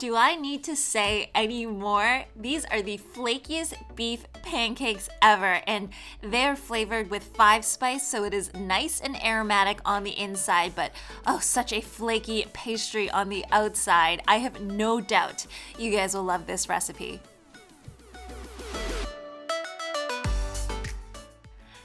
Do I need to say any more? These are the flakiest beef pancakes ever, and they're flavored with 5-spice, so it is nice and aromatic on the inside, but oh, such a flaky pastry on the outside. I have no doubt you guys will love this recipe.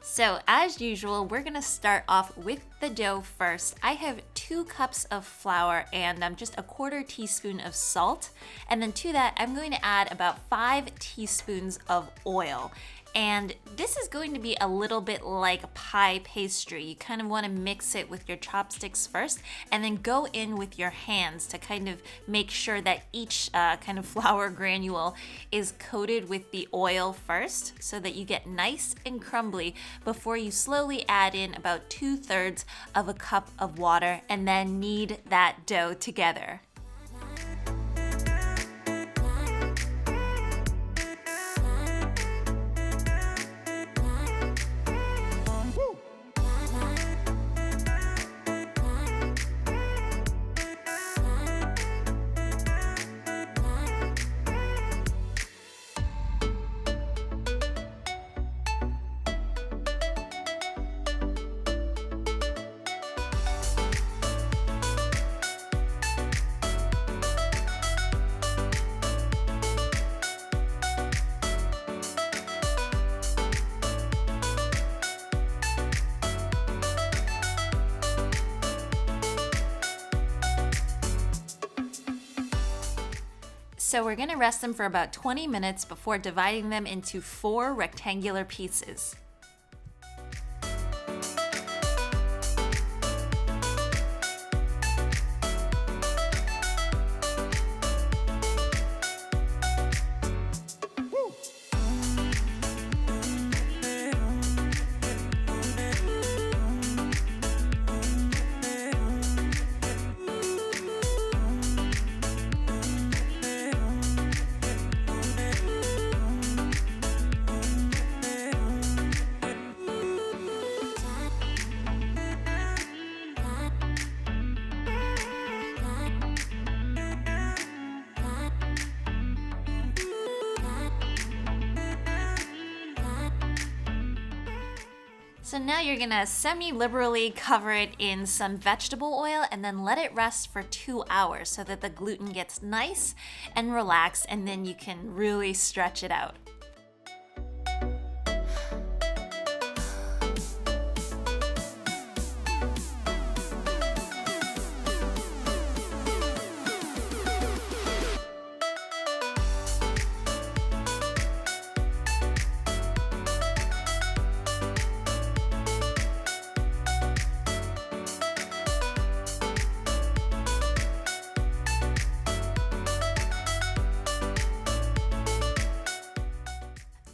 So as usual, we're gonna start off with the dough first. I have 2 cups of flour and just a 1/4 teaspoon of salt. And then to that, I'm going to add about 5 teaspoons of oil. And this is going to be a little bit like pie pastry. You kind of want to mix it with your chopsticks first and then go in with your hands to kind of make sure that each kind of flour granule is coated with the oil first so that you get nice and crumbly before you slowly add in about 2/3 of a cup of water and then knead that dough together. So we're gonna rest them for about 20 minutes before dividing them into 4 rectangular pieces. So now you're gonna semi-liberally cover it in some vegetable oil and then let it rest for 2 hours so that the gluten gets nice and relaxed, and then you can really stretch it out.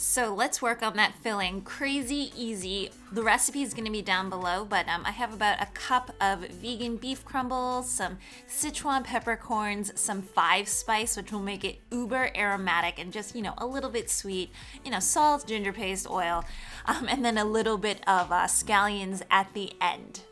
So let's work on that filling. Crazy easy. The recipe is going to be down below, but I have about a cup of vegan beef crumbles, some Sichuan peppercorns, some 5-spice, which will make it uber aromatic and just, a little bit sweet, salt, ginger paste, oil, and then a little bit of scallions at the end.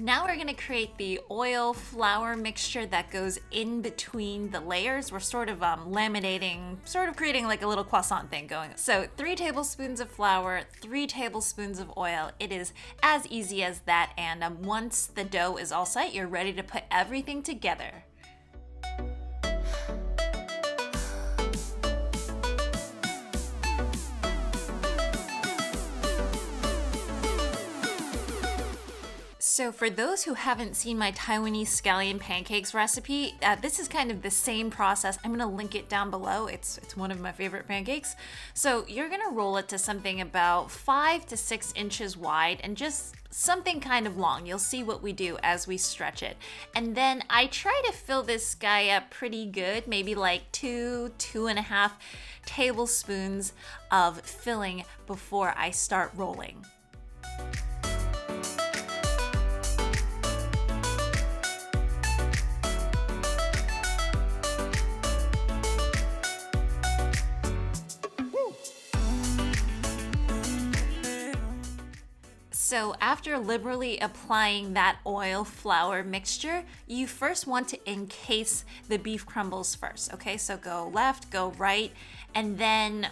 Now we're gonna create the oil flour mixture that goes in between the layers. We're sort of laminating, sort of creating like a little croissant thing going. So 3 tablespoons of flour, 3 tablespoons of oil. It is as easy as that, and once the dough is all set, you're ready to put everything together. So for those who haven't seen my Taiwanese scallion pancakes recipe, this is kind of the same process. I'm gonna link it down below. It's one of my favorite pancakes. So you're gonna roll it to something about 5 to 6 inches wide and just something kind of long. You'll see what we do as we stretch it. And then I try to fill this guy up pretty good, maybe like 2.5 tablespoons of filling before I start rolling. So after liberally applying that oil flour mixture, you first want to encase the beef crumbles first, okay? So go left, go right, and then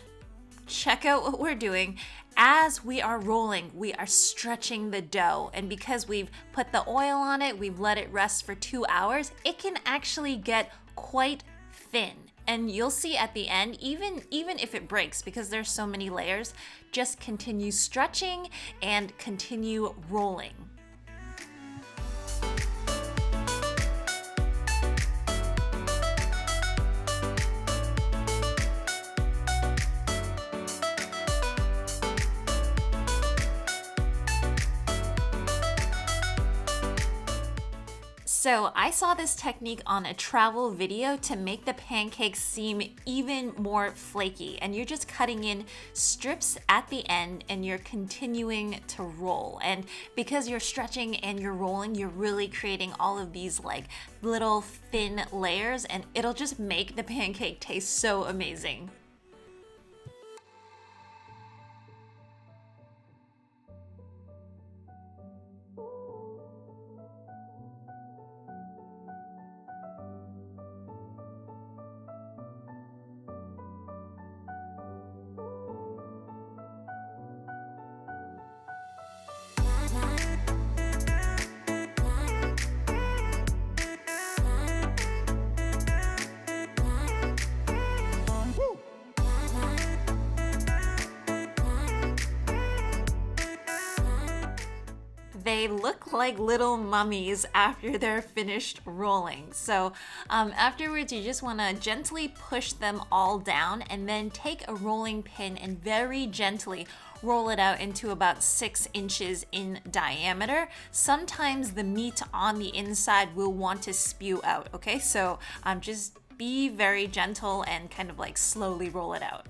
check out what we're doing. As we are rolling, we are stretching the dough, and because we've put the oil on it, we've let it rest for 2 hours, it can actually get quite thin. And you'll see at the end, even if it breaks, because there's so many layers, just continue stretching and continue rolling. So I saw this technique on a travel video to make the pancakes seem even more flaky, and you're just cutting in strips at the end and you're continuing to roll. And because you're stretching and you're rolling, you're really creating all of these like little thin layers, and it'll just make the pancake taste so amazing. They look like little mummies after they're finished rolling. So afterwards, you just want to gently push them all down and then take a rolling pin and very gently roll it out into about 6 inches in diameter. Sometimes the meat on the inside will want to spew out, okay? So just be very gentle and kind of like slowly roll it out.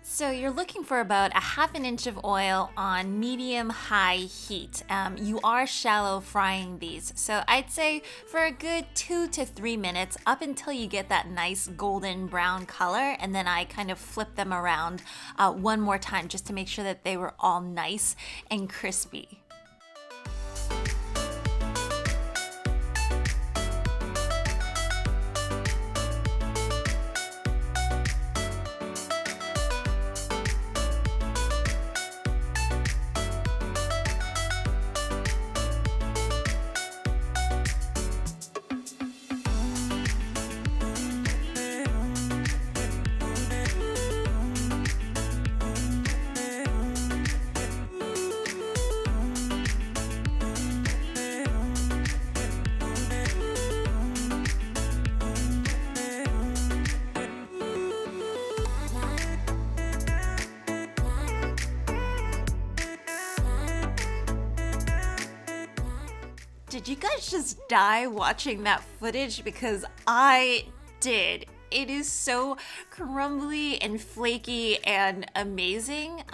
So you're looking for about a ½ inch of oil on medium-high heat. You are shallow frying these, so I'd say for a good 2 to 3 minutes up until you get that nice golden brown color, and then I kind of flip them around one more time just to make sure that they were all nice and crispy. Did you guys just die watching that footage? Because I did. It is so crumbly and flaky and amazing.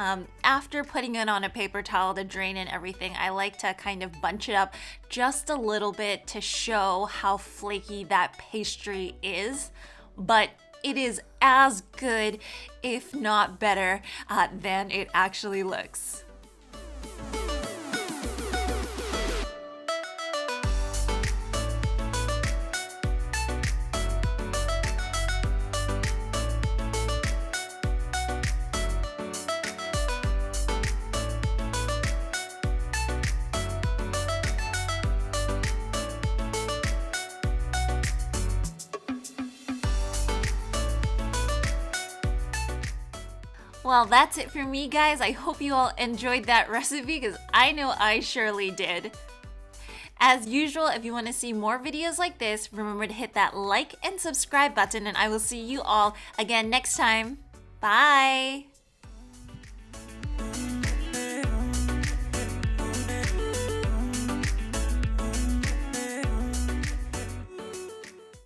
After putting it on a paper towel to drain and everything, I like to kind of bunch it up just a little bit to show how flaky that pastry is. But it is as good, if not better, than it actually looks. Well, that's it for me, guys. I hope you all enjoyed that recipe because I know I surely did. As usual, if you want to see more videos like this, remember to hit that like and subscribe button, and I will see you all again next time. Bye!